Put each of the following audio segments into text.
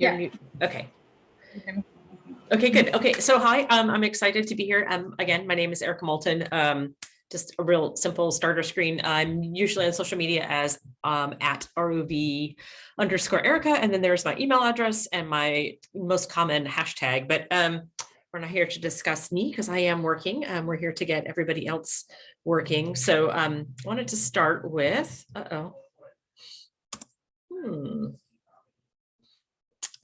You're Yeah. new. Okay. Okay, good. Okay, so hi, I'm excited to be here. Again, my name is Erika Moulton. Just a real simple starter screen. I'm usually on social media as at ROV_Erika, and then there's my email address and my most common hashtag. But we're not here to discuss me because I am working. We're here to get everybody else working. So I wanted to start with, I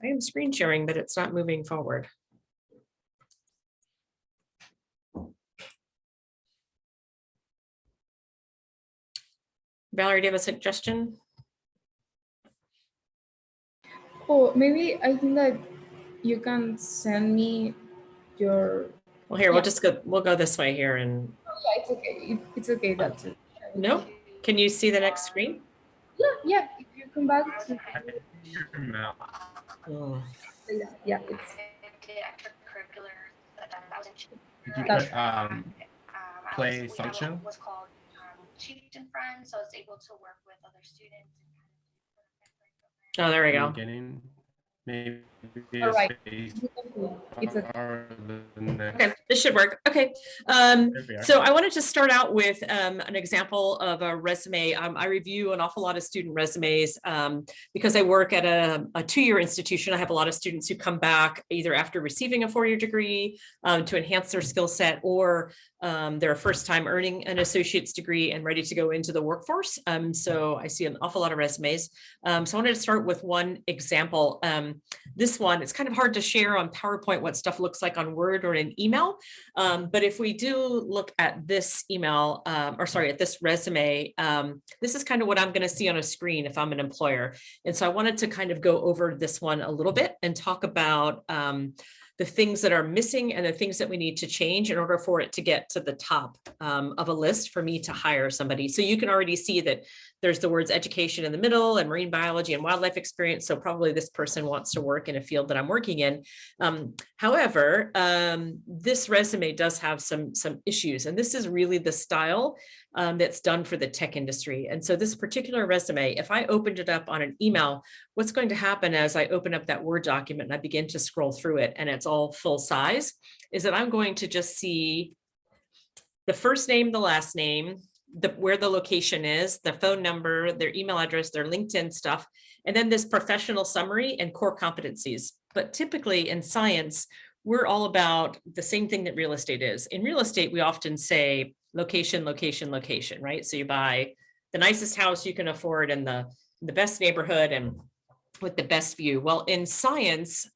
am screen sharing, but it's not moving forward. Valerie, do you have a suggestion? Oh, maybe I think that you can send me your. Well, here, we'll go this way here and. Oh, yeah, it's okay. It's okay. That's it. No, can you see the next screen? Yeah. If you come back to. Oh. Yeah, it's. Did you put play function? So it's able to work with other students. Oh, there we go. Beginning, maybe All right. It's okay, this should work. Okay, so I wanted to start out with an example of a resume. I review an awful lot of student resumes because I work at a two-year institution. I have a lot of students who come back either after receiving a four-year degree to enhance their skill set, or they're a first time earning an associate's degree and ready to go into the workforce. So I see an awful lot of resumes. So I wanted to start with one example. This one, it's kind of hard to share on PowerPoint what stuff looks like on Word or in email. But if we do look at this email, at this resume, this is kind of what I'm going to see on a screen if I'm an employer. And so I wanted to kind of go over this one a little bit and talk about the things that are missing and the things that we need to change in order for it to get to the top of a list for me to hire somebody. So you can already see that there's the words education in the middle and marine biology and wildlife experience. So probably this person wants to work in a field that I'm working in. However, this resume does have some issues, and this is really the style that's done for the tech industry. And so this particular resume, if I opened it up on an email, what's going to happen as I open up that Word document and I begin to scroll through it and it's all full size, is that I'm going to just see the first name, the last name, where the location is, the phone number, their email address, their LinkedIn stuff, and then this professional summary and core competencies. But typically in science, we're all about the same thing that real estate is. In real estate, we often say location, location, location, right? So you buy the nicest house you can afford in the best neighborhood and with the best view. Well, in science,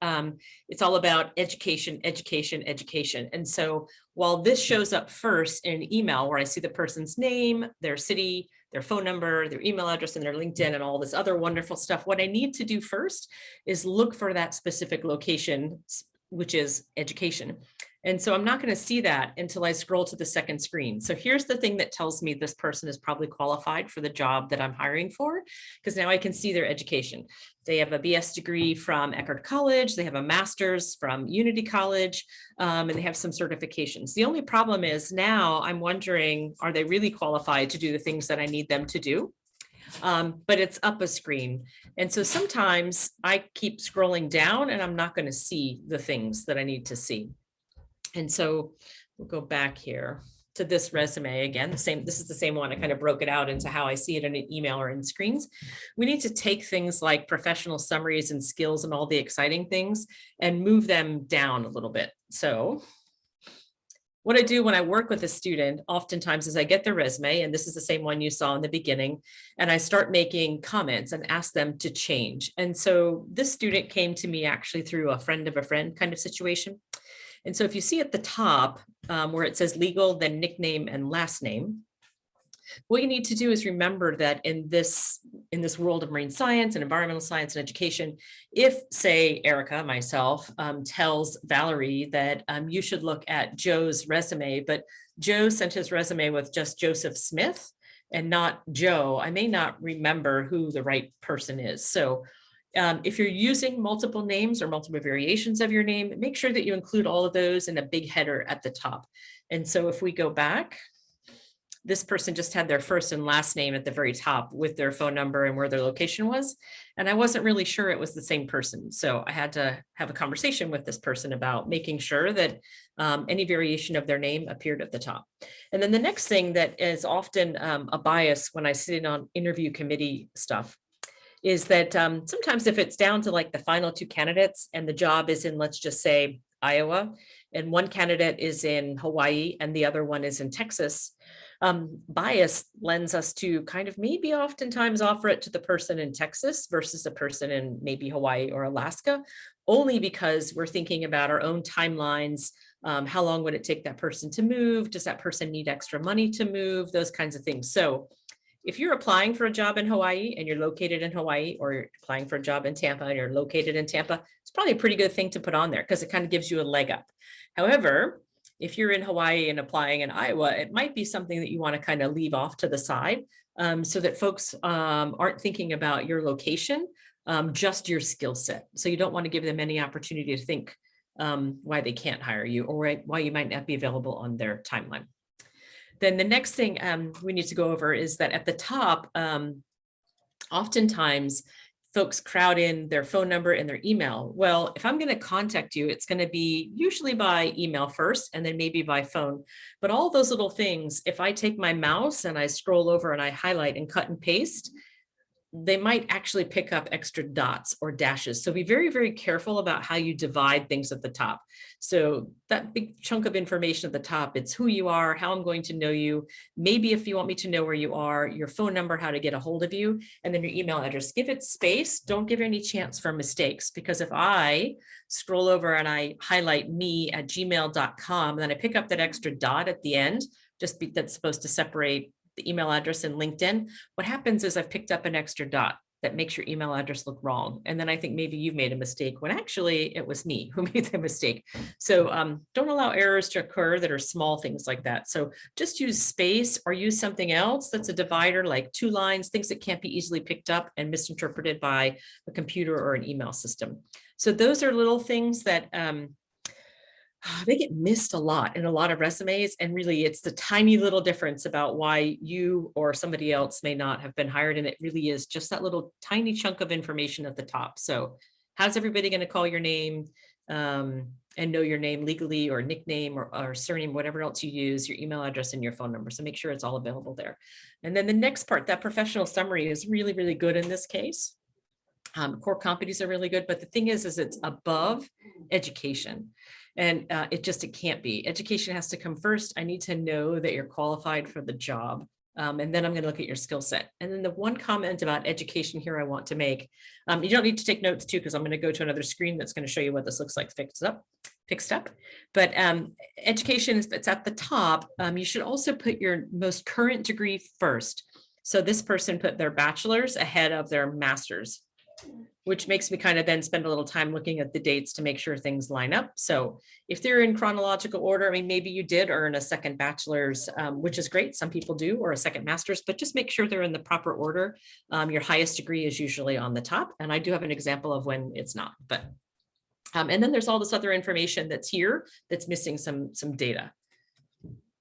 it's all about education, education, education. And so while this shows up first in an email where I see the person's name, their city, their phone number, their email address, and their LinkedIn and all this other wonderful stuff, what I need to do first is look for that specific location, which is education. And so I'm not going to see that until I scroll to the second screen. So here's the thing that tells me this person is probably qualified for the job that I'm hiring for, because now I can see their education. They have a BS degree from Eckerd College. They have a master's from Unity College, and they have some certifications. The only problem is now I'm wondering, are they really qualified to do the things that I need them to do? But it's up a screen. And so sometimes I keep scrolling down and I'm not going to see the things that I need to see. And so we'll go back here to this resume again. This is the same one. I kind of broke it out into how I see it in an email or in screens. We need to take things like professional summaries and skills and all the exciting things and move them down a little bit. So what I do when I work with a student oftentimes is I get their resume, and this is the same one you saw in the beginning, and I start making comments and ask them to change. And so this student came to me actually through a friend of a friend kind of situation. And so if you see at the top where it says legal, then nickname and last name, what you need to do is remember that in this world of marine science and environmental science and education, if, say, Erika, myself, tells Valerie that you should look at Joe's resume, but Joe sent his resume with just Joseph Smith and not Joe, I may not remember who the right person is. So if you're using multiple names or multiple variations of your name, make sure that you include all of those in a big header at the top. And so if we go back, this person just had their first and last name at the very top with their phone number and where their location was. And I wasn't really sure it was the same person. So I had to have a conversation with this person about making sure that any variation of their name appeared at the top. And then the next thing that is often a bias when I sit in on interview committee stuff is that sometimes if it's down to like the final two candidates and the job is in, let's just say, Iowa, and one candidate is in Hawaii and the other one is in Texas, bias lends us to kind of maybe oftentimes offer it to the person in Texas versus the person in maybe Hawaii or Alaska, only because we're thinking about our own timelines. How long would it take that person to move? Does that person need extra money to move? Those kinds of things. So if you're applying for a job in Hawaii and you're located in Hawaii, or you're applying for a job in Tampa and you're located in Tampa, it's probably a pretty good thing to put on there because it kind of gives you a leg up. However, if you're in Hawaii and applying in Iowa, it might be something that you want to kind of leave off to the side so that folks aren't thinking about your location, just your skill set. So you don't want to give them any opportunity to think why they can't hire you or why you might not be available on their timeline. Then the next thing we need to go over is that at the top, oftentimes folks crowd in their phone number and their email. Well, if I'm going to contact you, it's going to be usually by email first and then maybe by phone. But all those little things, if I take my mouse and I scroll over and I highlight and cut and paste, they might actually pick up extra dots or dashes. So be very, very careful about how you divide things at the top. So that big chunk of information at the top, it's who you are, how I'm going to know you, maybe if you want me to know where you are, your phone number, how to get a hold of you, and then your email address. Give it space. Don't give any chance for mistakes, because if I scroll over and I highlight me@gmail.com, then I pick up that extra dot at the end, that's supposed to separate the email address in LinkedIn. What happens is I've picked up an extra dot that makes your email address look wrong. And then I think maybe you've made a mistake when actually it was me who made the mistake. So don't allow errors to occur that are small things like that. So just use space or use something else that's a divider, like 2 lines, things that can't be easily picked up and misinterpreted by a computer or an email system. So those are little things that they get missed a lot in a lot of resumes. And really it's the tiny little difference about why you or somebody else may not have been hired. And it really is just that little tiny chunk of information at the top. So how's everybody going to call your name and know your name legally, or nickname or surname, whatever else you use, your email address and your phone number. So make sure it's all available there. And then the next part, that professional summary, is really, really good in this case. Core competencies are really good, but the thing is it's above education. And it can't be. Education has to come first. I need to know that you're qualified for the job. And then I'm going to look at your skill set. And then the one comment about education here I want to make, you don't need to take notes too, because I'm going to go to another screen that's going to show you what this looks like fixed up. But education, it's at the top. You should also put your most current degree first. So this person put their bachelor's ahead of their master's, which makes me kind of then spend a little time looking at the dates to make sure things line up. So if they're in chronological order, I mean, maybe you did earn a second bachelor's, which is great. Some people do, or a second master's, but just make sure they're in the proper order. Your highest degree is usually on the top. And I do have an example of when it's not, but, and then there's all this other information that's here that's missing some data.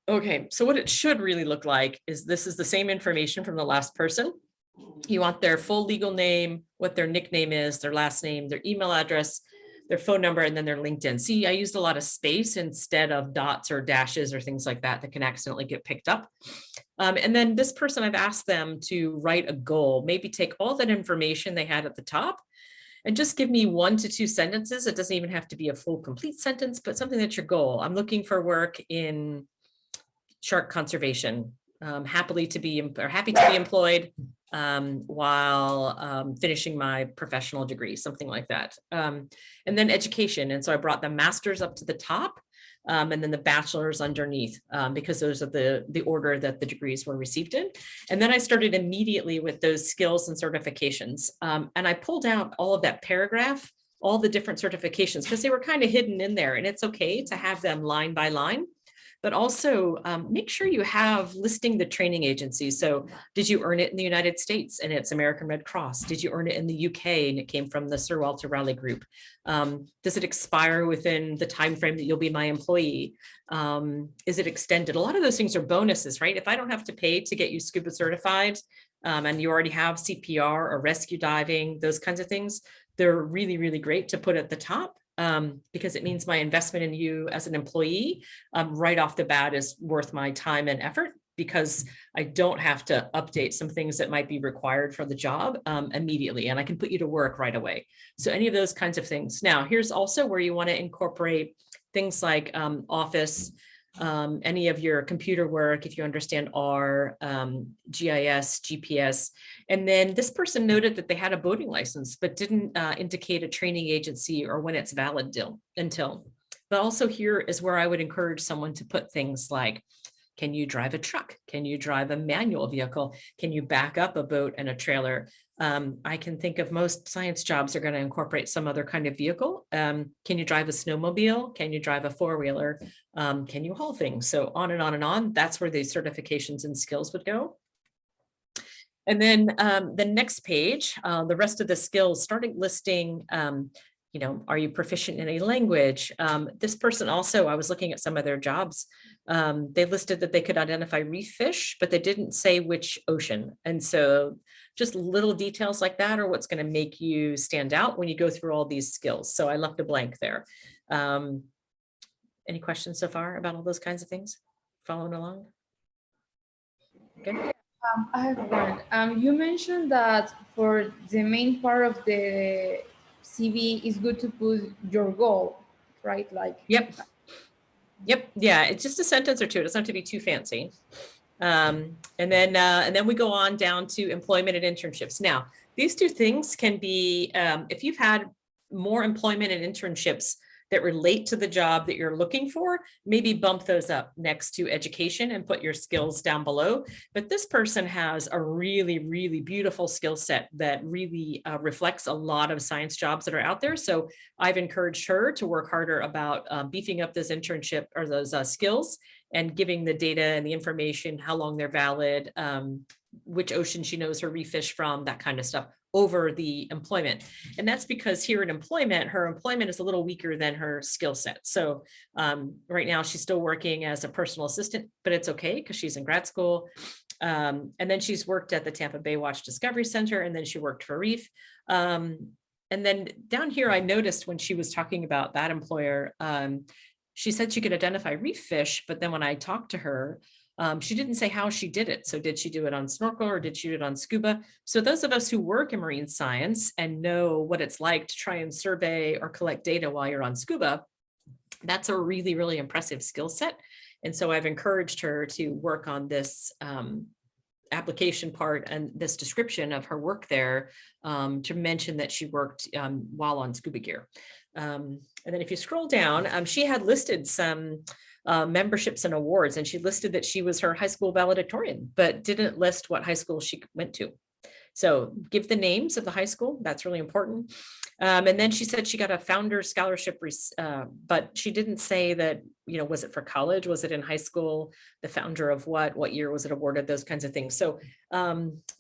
Okay, so what it should really look like is this is the same information from the last person. You want their full legal name, what their nickname is, their last name, their email address, their phone number, and then their LinkedIn. See, I used a lot of space instead of dots or dashes or things like that can accidentally get picked up. And then this person, I've asked them to write a goal, maybe take all that information they had at the top and just give me 1 to 2 sentences. It doesn't even have to be a full complete sentence, but something that's your goal. I'm looking for work in shark conservation, happy to be employed while finishing my professional degree, something like that. And then education. And so I brought the master's up to the top and then the bachelor's underneath because those are the order that the degrees were received in. And then I started immediately with those skills and certifications. And I pulled out all of that paragraph, all the different certifications, because they were kind of hidden in there, and it's okay to have them line by line. but also make sure you have listing the training agency. So did you earn it in the United States and it's American Red Cross? Did you earn it in the UK and it came from the Sir Walter Raleigh Group? Does it expire within the time frame that you'll be my employee? Is it extended? A lot of those things are bonuses, right? If I don't have to pay to get you scuba certified, and you already have CPR or rescue diving, those kinds of things, they're really, really great to put at the top, because it means my investment in you as an employee right off the bat is worth my time and effort, because I don't have to update some things that might be required for the job immediately, and I can put you to work right away. So any of those kinds of things. Now, here's also where you want to incorporate things like Office, any of your computer work, if you understand R, GIS, GPS. And then this person noted that they had a boating license, but didn't indicate a training agency or when it's valid until. But also here is where I would encourage someone to put things like, can you drive a truck? Can you drive a manual vehicle? Can you back up a boat and a trailer? I can think of most science jobs are going to incorporate some other kind of vehicle. Can you drive a snowmobile? Can you drive a four-wheeler? Can you haul things? So on and on and on. That's where these certifications and skills would go. And then the next page, the rest of the skills, starting listing, are you proficient in a language? This person also, I was looking at some of their jobs. They listed that they could identify reef fish, but they didn't say which ocean. And so just little details like that are what's going to make you stand out when you go through all these skills. So I left a blank there. Any questions so far about all those kinds of things? Following along? Good. I have one. You mentioned that for the main part of the CV, it's good to put your goal, right? Like. Yep. Yeah, it's just a sentence or two. It doesn't have to be too fancy. And then we go on down to employment and internships. Now, these two things can be, if you've had more employment and internships that relate to the job that you're looking for, maybe bump those up next to education and put your skills down below. But this person has a really, really beautiful skill set that really reflects a lot of science jobs that are out there. So I've encouraged her to work harder about beefing up this internship or those skills and giving the data and the information, how long they're valid, which ocean she knows her reef fish from, that kind of stuff, over the employment. And that's because here in employment, her employment is a little weaker than her skill set. So right now she's still working as a personal assistant, but it's okay because she's in grad school. And then she's worked at the Tampa Bay Watch Discovery Center, and then she worked for Reef. And then down here, I noticed when she was talking about that employer, she said she could identify reef fish, but then when I talked to her, she didn't say how she did it. So did she do it on snorkel or did she do it on scuba? So those of us who work in marine science and know what it's like to try and survey or collect data while you're on scuba, that's a really, really impressive skill set. And so I've encouraged her to work on this application part and this description of her work there, to mention that she worked while on scuba gear. And then if you scroll down, she had listed some memberships and awards, and she listed that she was her high school valedictorian, but didn't list what high school she went to. So give the names of the high school. That's really important. And then she said she got a Founders Scholarship, but she didn't say that, was it for college? Was it in high school? The founder of what year was it awarded? Those kinds of things. So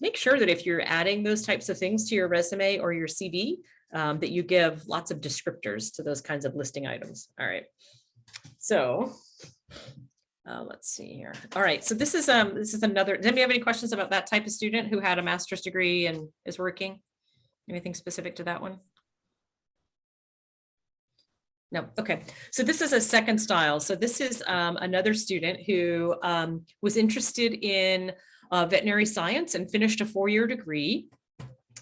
make sure that if you're adding those types of things to your resume or your CV, that you give lots of descriptors to those kinds of listing items. All right. So let's see here. All right. So this is another, does anybody have any questions about that type of student who had a master's degree and is working? Anything specific to that one? No. Okay. So this is a second style. So this is another student who was interested in veterinary science and finished a 4-year degree.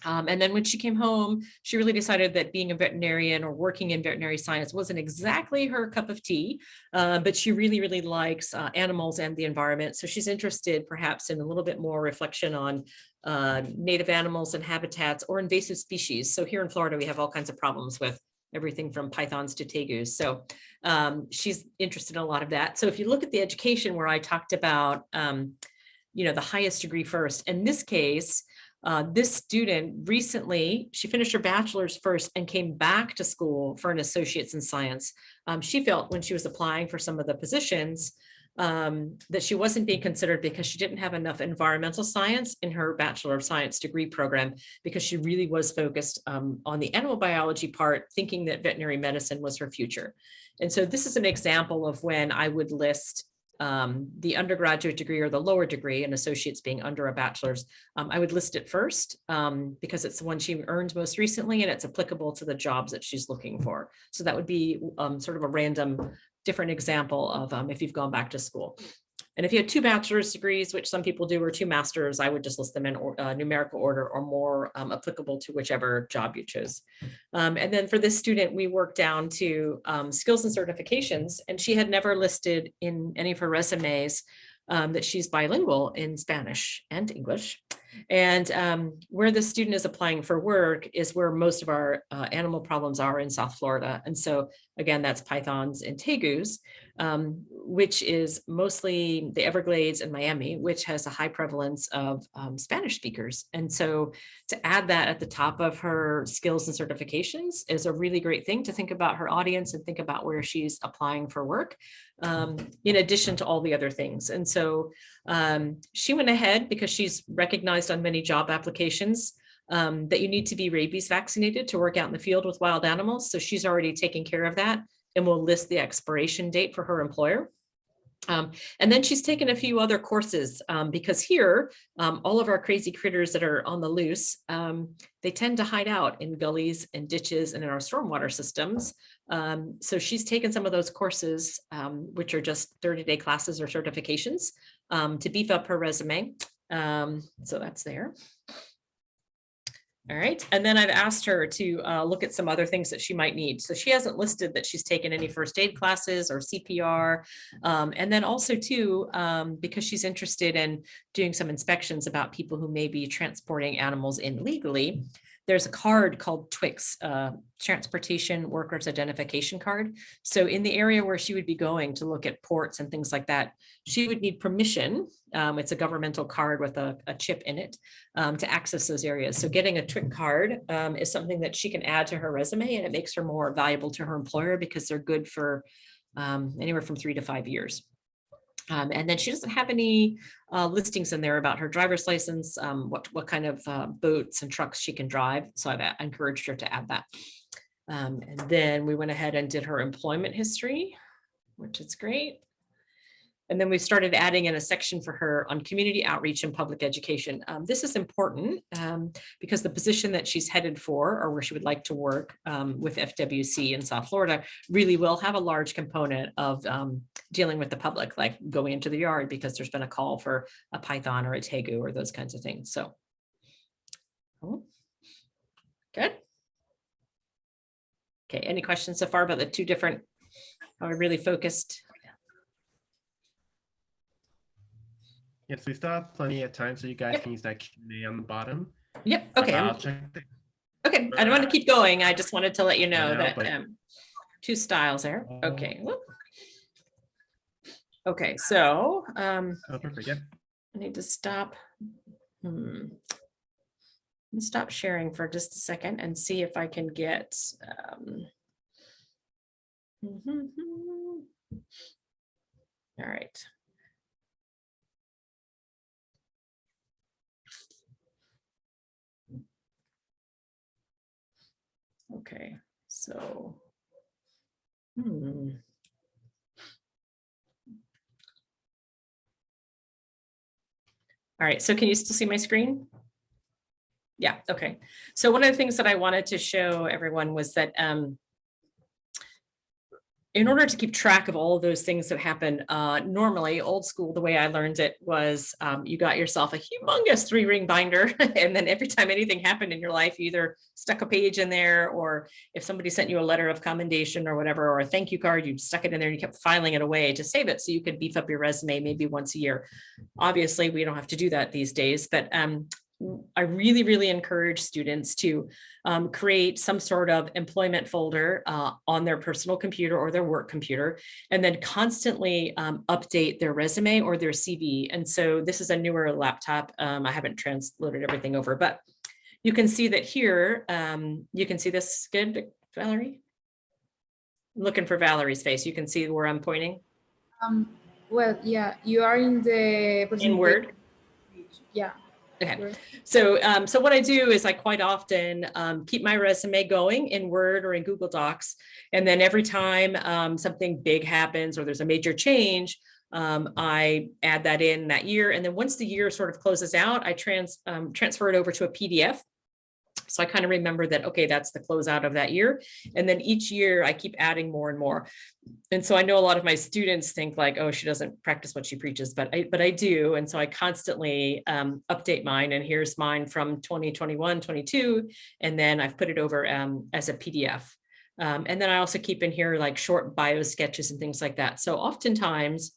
And then when she came home, she really decided that being a veterinarian or working in veterinary science wasn't exactly her cup of tea, but she really, really likes animals and the environment. So she's interested perhaps in a little bit more reflection on native animals and habitats or invasive species. So here in Florida, we have all kinds of problems with everything from pythons to tegus. So she's interested in a lot of that. So if you look at the education where I talked about, the highest degree first, in this case, this student recently, she finished her bachelor's first and came back to school for an associate's in science. She felt when she was applying for some of the positions that she wasn't being considered because she didn't have enough environmental science in her Bachelor of Science degree program, because she really was focused on the animal biology part, thinking that veterinary medicine was her future. And so this is an example of when I would list the undergraduate degree or the lower degree, and associates being under a bachelor's. I would list it first because it's the one she earned most recently and it's applicable to the jobs that she's looking for. So that would be sort of a random different example of if you've gone back to school. And if you had 2 bachelor's degrees, which some people do, or 2 masters, I would just list them in numerical order or more applicable to whichever job you chose. And then for this student, we worked down to skills and certifications, and she had never listed in any of her resumes that she's bilingual in Spanish and English. And where the student is applying for work is where most of our animal problems are in South Florida. And so again, that's pythons and tegus, which is mostly the Everglades and Miami, which has a high prevalence of Spanish speakers. And so to add that at the top of her skills and certifications is a really great thing to think about her audience and think about where she's applying for work, in addition to all the other things. And so she went ahead, because she's recognized on many job applications that you need to be rabies vaccinated to work out in the field with wild animals. So she's already taken care of that and will list the expiration date for her employer. And then she's taken a few other courses because here, all of our crazy critters that are on the loose, they tend to hide out in gullies and ditches and in our stormwater systems. So she's taken some of those courses, which are just 30-day classes or certifications to beef up her resume. So that's there. All right, and then I've asked her to look at some other things that she might need. So she hasn't listed that she's taken any first aid classes or CPR. And then also too, because she's interested in doing some inspections about people who may be transporting animals illegally, there's a card called TWIX, Transportation Workers Identification Card. So in the area where she would be going to look at ports and things like that, she would need permission. It's a governmental card with a chip in it to access those areas. So getting a TWIC card is something that she can add to her resume, and it makes her more valuable to her employer because they're good for anywhere from 3 to 5 years. And then she doesn't have any listings in there about her driver's license, what kind of boats and trucks she can drive. So I've encouraged her to add that. And then we went ahead and did her employment history, which is great. And then we started adding in a section for her on community outreach and public education. This is important because the position that she's headed for, or where she would like to work with FWC in South Florida, really will have a large component of dealing with the public, like going into the yard because there's been a call for a python or a tegu or those kinds of things. So, good. Okay, any questions so far about the 2 different, how I really focused? Yes, we still have plenty of time, so you guys can use that Q&A on the bottom. Yep. Okay. I'll check. Okay. I don't want to keep going. I just wanted to let you know know, that but- 2 styles there. Okay. Whoop. Okay. So Oh, perfect. Yeah. I need to stop. Let me stop sharing for just a second and see if I can get. All right. Okay, so. All right, so can you still see my screen? Yeah, okay. So one of the things that I wanted to show everyone was that in order to keep track of all of those things that happen, normally old school, the way I learned it was you got yourself a humongous 3-ring binder. And then every time anything happened in your life, you either stuck a page in there, or if somebody sent you a letter of commendation or whatever, or a thank you card, you stuck it in there and you kept filing it away to save it so you could beef up your resume maybe once a year. Obviously, we don't have to do that these days, but I really, really encourage students to create some sort of employment folder on their personal computer or their work computer, and then constantly update their resume or their CV. And so this is a newer laptop. I haven't transloaded everything over, but you can see that here, you can see this good, Valerie? I'm looking for Valerie's face. You can see where I'm pointing. Well, yeah, you are in the in presentation. Word. Yeah. Okay. Word. So what I do is I quite often keep my resume going in Word or in Google Docs. And then every time something big happens or there's a major change, I add that in that year. And then once the year sort of closes out, I transfer it over to a PDF. So I kind of remember that, okay, that's the closeout of that year. And then each year I keep adding more and more. And so I know a lot of my students think like, oh, she doesn't practice what she preaches, but I do. And so I constantly update mine. And here's mine from 2021, 22. And then I've put it over as a PDF. And then I also keep in here like short bio sketches and things like that. So oftentimes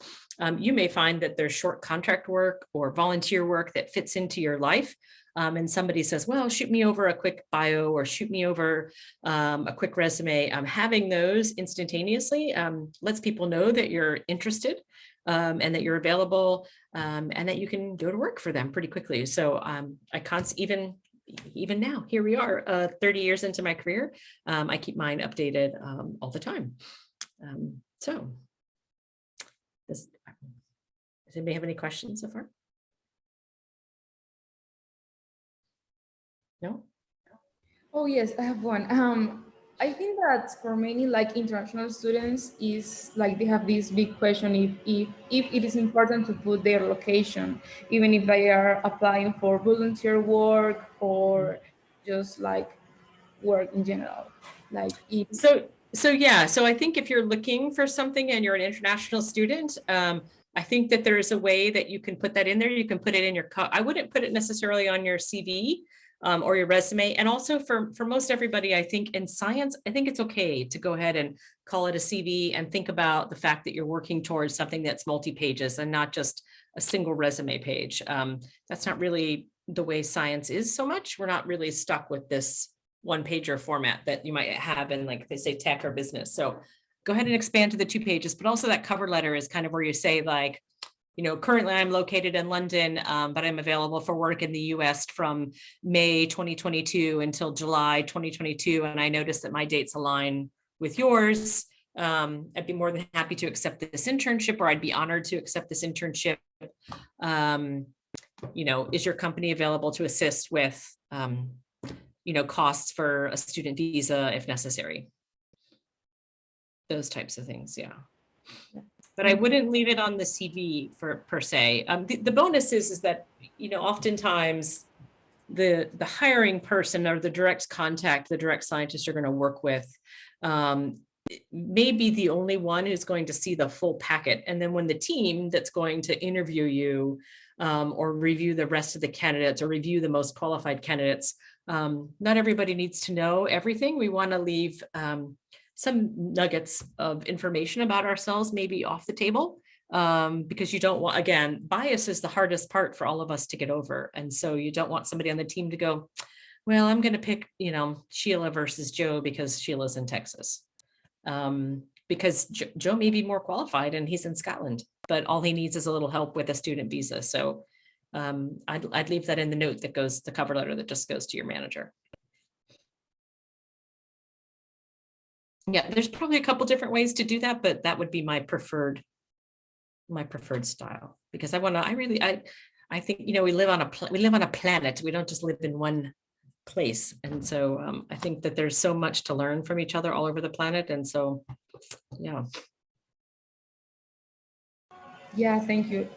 you may find that there's short contract work or volunteer work that fits into your life. And somebody says, well, shoot me over a quick bio or shoot me over a quick resume. Having those instantaneously lets people know that you're interested and that you're available and that you can go to work for them pretty quickly. So even now, here we are 30 years into my career. I keep mine updated all the time. So does anybody have any questions so far? No? Oh yes, I have one. I think that for many like international students is like they have this big question if it is important to put their location, even if they are applying for volunteer work or just like work in general. Like if So yeah, so I think if you're looking for something and you're an international student, I think that there's a way that you can put that in there. You can put it in your, I wouldn't put it necessarily on your CV or your resume. And also for most everybody, I think in science, I think it's okay to go ahead and call it a CV and think about the fact that you're working towards something that's multi-pages and not just a single resume page. That's not really the way science is so much. We're not really stuck with this one pager format that you might have in, like they say, tech or business. So go ahead and expand to the 2 pages, but also that cover letter is kind of where you say like, you know, currently I'm located in London, but I'm available for work in the US from May 2022 until July 2022. And I noticed that my dates align with yours. I'd be more than happy to accept this internship, or I'd be honored to accept this internship. You know, is your company available to assist with you know, costs for a student visa if necessary. Those types of things, yeah. But I wouldn't leave it on the CV per se. The bonus is that, you know, oftentimes the hiring person or the direct contact, the direct scientist you're going to work with may be the only one who's going to see the full packet. And then when the team that's going to interview you or review the rest of the candidates or review the most qualified candidates, not everybody needs to know everything. We want to leave some nuggets of information about ourselves maybe off the table because you don't want, again, bias is the hardest part for all of us to get over. And so you don't want somebody on the team to go, well, I'm going to pick, you know, Sheila versus Joe because Sheila's in Texas. Because Joe may be more qualified and he's in Scotland, but all he needs is a little help with a student visa. So I'd leave that in the note that goes, the cover letter that just goes to your manager. Yeah, there's probably a couple different ways to do that, but that would be my preferred style, because I think, you know, we live on a planet. We don't just live in one place. And so I think that there's so much to learn from each other all over the planet. And so, yeah. yeah, thank you.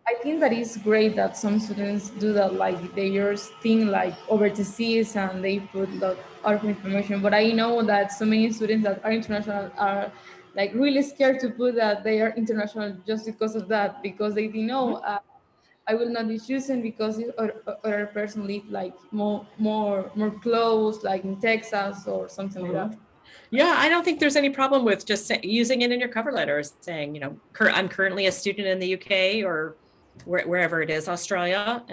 I think that is great that some students do that, like they just think like over the seas and they put a lot of information. But I know that so many students that are international are like really scared to put that they are international just because of that, because they think, no, I will not be chosen because other person live like more close, like in Texas or something like that. Yeah, I don't think there's any problem with just using it in your cover letter, saying, you know, I'm currently a student in the UK or wherever it is, Australia,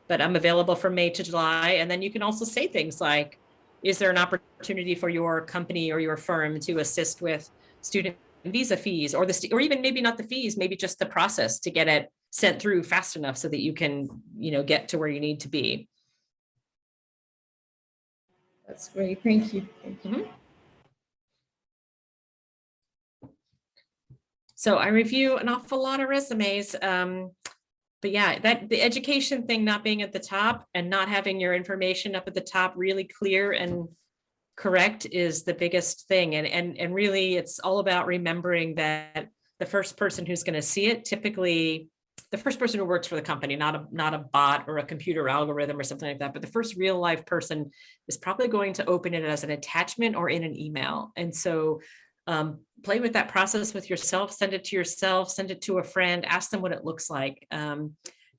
but I'm available from May to July. And then you can also say things like, is there an opportunity for your company or your firm to assist with student visa fees, or or even maybe not the fees, maybe just the process to get it sent through fast enough so that you can, you know, get to where you need to be. That's great. Thank you. Mm-hmm. So I review an awful lot of resumes. But yeah, that the education thing not being at the top and not having your information up at the top really clear and correct is the biggest thing. And really it's all about remembering that the first person who's going to see it, typically the first person who works for the company, not a bot or a computer algorithm or something like that, but the first real live person is probably going to open it as an attachment or in an email. And so play with that process with yourself, send it to yourself, send it to a friend, ask them what it looks like.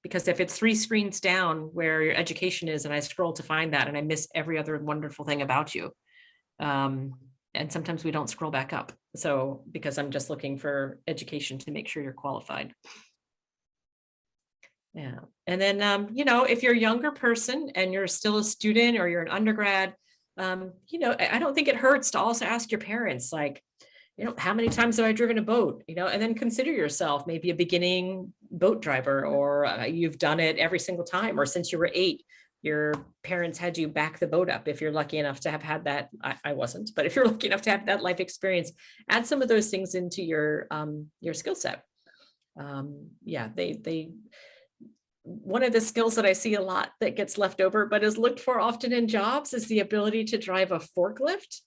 Because if it's 3 screens down where your education is, and I scroll to find that and I miss every other wonderful thing about you. And sometimes we don't scroll back up. So because I'm just looking for education to make sure you're qualified. Yeah. And then, you know, if you're a younger person and you're still a student or you're an undergrad, you know, I don't think it hurts to also ask your parents, like, you know, how many times have I driven a boat, you know, and then consider yourself maybe a beginning boat driver, or you've done it every single time, or since you were 8, your parents had you back the boat up. If you're lucky enough to have had that, I wasn't, but if you're lucky enough to have that life experience, add some of those things into your skill set. Yeah, one of the skills that I see a lot that gets left over, but is looked for often in jobs, is the ability to drive a forklift.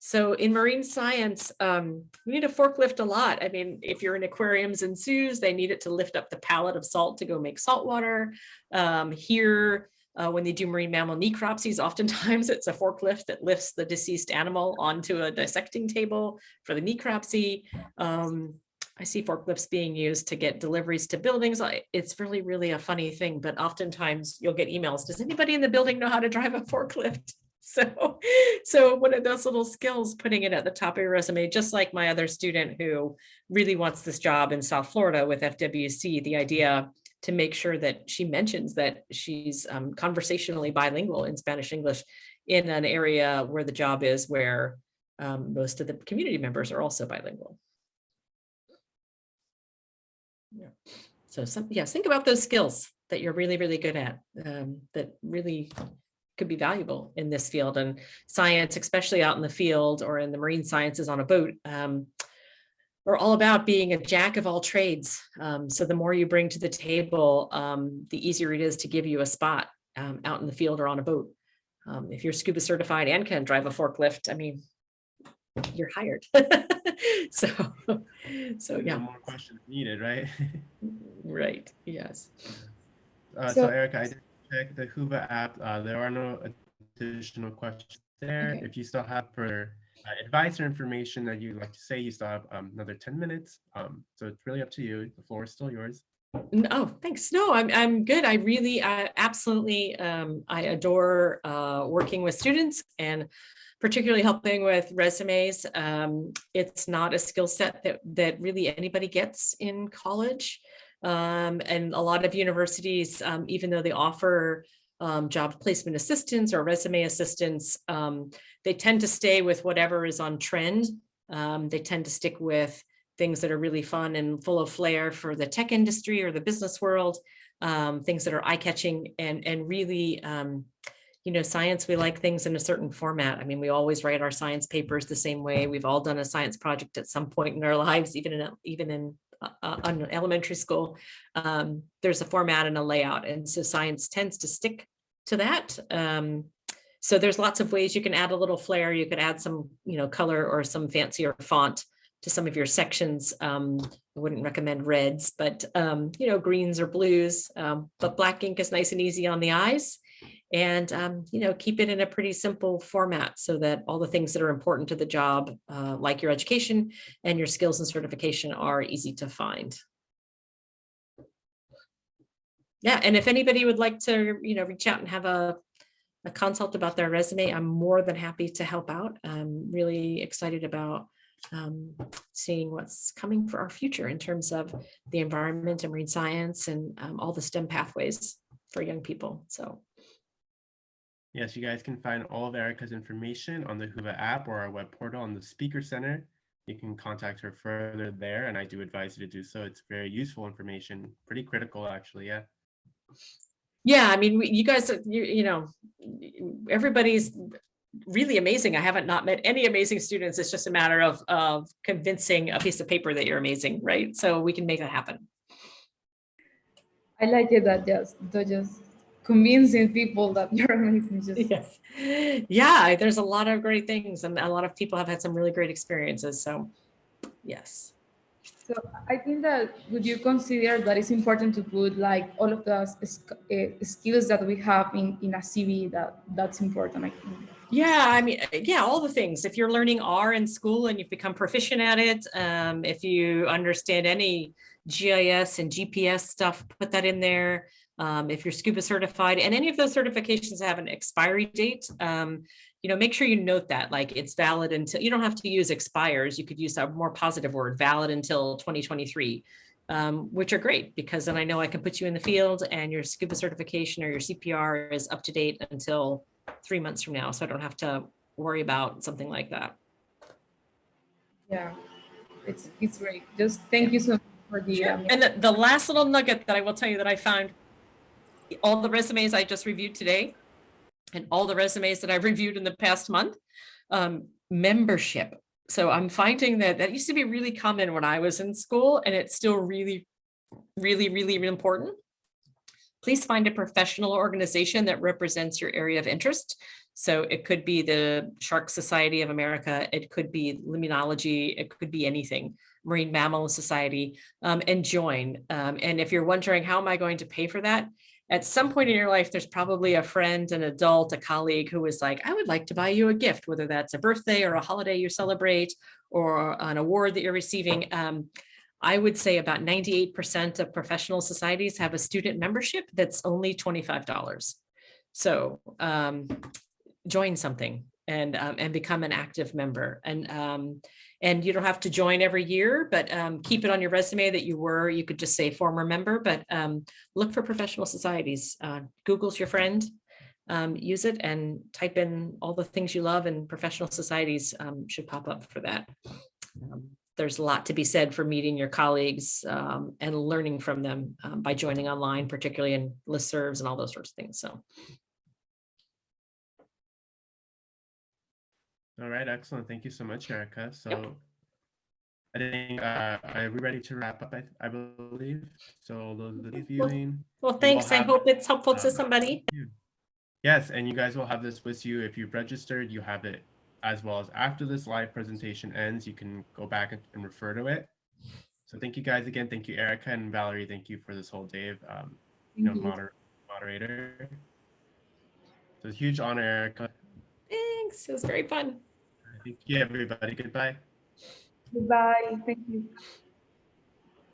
So in marine science, we need a forklift a lot. I mean, if you're in aquariums and zoos, they need it to lift up the pallet of salt to go make salt water. Here, when they do marine mammal necropsies, oftentimes it's a forklift that lifts the deceased animal onto a dissecting table for the necropsy. I see forklifts being used to get deliveries to buildings. It's really, really a funny thing, but oftentimes you'll get emails. Does anybody in the building know how to drive a forklift? So one of those little skills, putting it at the top of your resume, just like my other student who really wants this job in South Florida with FWC, the idea to make sure that she mentions that she's conversationally bilingual in Spanish English in an area where the job is where most of the community members are also bilingual. Yeah. So think about those skills that you're really, really good at, that really could be valuable in this field. And science, especially out in the field or in the marine sciences on a boat, are all about being a jack of all trades. So the more you bring to the table, the easier it is to give you a spot out in the field or on a boat. If you're scuba certified and can drive a forklift, I mean, you're hired. so No yeah. more questions needed, right? Right. Yes. So Erika, I did check the Hoover app. There are no additional questions there. Okay. If you still have further advice or information that you'd like to say, you still have another 10 minutes. So it's really up to you. The floor is still yours. Oh, thanks. No, I'm good. I really, absolutely, I adore working with students and particularly helping with resumes. It's not a skill set that really anybody gets in college. And a lot of universities, even though they offer job placement assistance or resume assistance, they tend to stay with whatever is on trend. They tend to stick with things that are really fun and full of flair for the tech industry or the business world, things that are eye-catching and really, you know, science, we like things in a certain format. I mean, we always write our science papers the same way. We've all done a science project at some point in our lives, even in elementary school. There's a format and a layout, and so science tends to stick to that. So there's lots of ways you can add a little flair. You could add some, you know, color or some fancier font to some of your sections. I wouldn't recommend reds, but you know, greens or blues. But black ink is nice and easy on the eyes. And you know, keep it in a pretty simple format so that all the things that are important to the job, like your education and your skills and certification, are easy to find. Yeah, and if anybody would like to, you know, reach out and have a consult about their resume, I'm more than happy to help out. I'm really excited about seeing what's coming for our future in terms of the environment and marine science and all the STEM pathways for young people. So. Yes, you guys can find all of Erika's information on the Hoover app or our web portal on the Speaker Center. You can contact her further there, and I do advise you to do so. It's very useful information, pretty critical actually, yeah. Yeah, I mean, you guys, you know, everybody's really amazing. I haven't not met any amazing students. It's just a matter of convincing a piece of paper that you're amazing, right? So we can make that happen. I like it that just convincing people that you're amazing. Just Yes. Yeah, there's a lot of great things and a lot of people have had some really great experiences. So yes. so I think that would you consider that it's important to put like all of the skills that we have in a CV that's important, I think. Yeah, I mean, yeah, all the things. If you're learning R in school and you've become proficient at it, if you understand any GIS and GPS stuff, put that in there. If you're scuba certified and any of those certifications have an expiry date, make sure you note that like it's valid until, you don't have to use expires. You could use a more positive word, valid until 2023, which are great because then I know I can put you in the field and your scuba certification or your CPR is up to date until 3 months from now, so I don't have to worry about something like that. Yeah, it's great. Just thank you so much for the Sure. And the last little nugget that I will tell you that I found, all the resumes I just reviewed today and all the resumes that I've reviewed in the past month, membership. So I'm finding that used to be really common when I was in school, and it's still really, really, really, really important. Please find a professional organization that represents your area of interest. So it could be the Shark Society of America, it could be limnology, it could be anything, Marine Mammal Society, and join. And if you're wondering, how am I going to pay for that? At some point in your life, there's probably a friend, an adult, a colleague who is like, I would like to buy you a gift, whether that's a birthday or a holiday you celebrate or an award that you're receiving. I would say about 98% of professional societies have a student membership that's only $25. So join something and become an active member. And you don't have to join every year, but keep it on your resume that you could just say former member, but look for professional societies. Google's your friend. Use it and type in all the things you love, and professional societies should pop up for that. There's a lot to be said for meeting your colleagues and learning from them by joining online, particularly in listservs and all those sorts of things. So. All right, excellent. Thank you so much, Erika. So Yep. I think are we ready to wrap up? I believe so. Those of the viewing. Well, thanks. I hope it's helpful to somebody. Yes, and you guys will have this with you if you've registered. You have it as well as after this live presentation ends. You can go back and refer to it. So thank you guys again. Thank you, Erika and Valerie. Thank you for this whole day of moderator. So it's a huge honor, Erika. Thanks. It was very fun. Thank you, everybody. Goodbye. Goodbye. Thank you.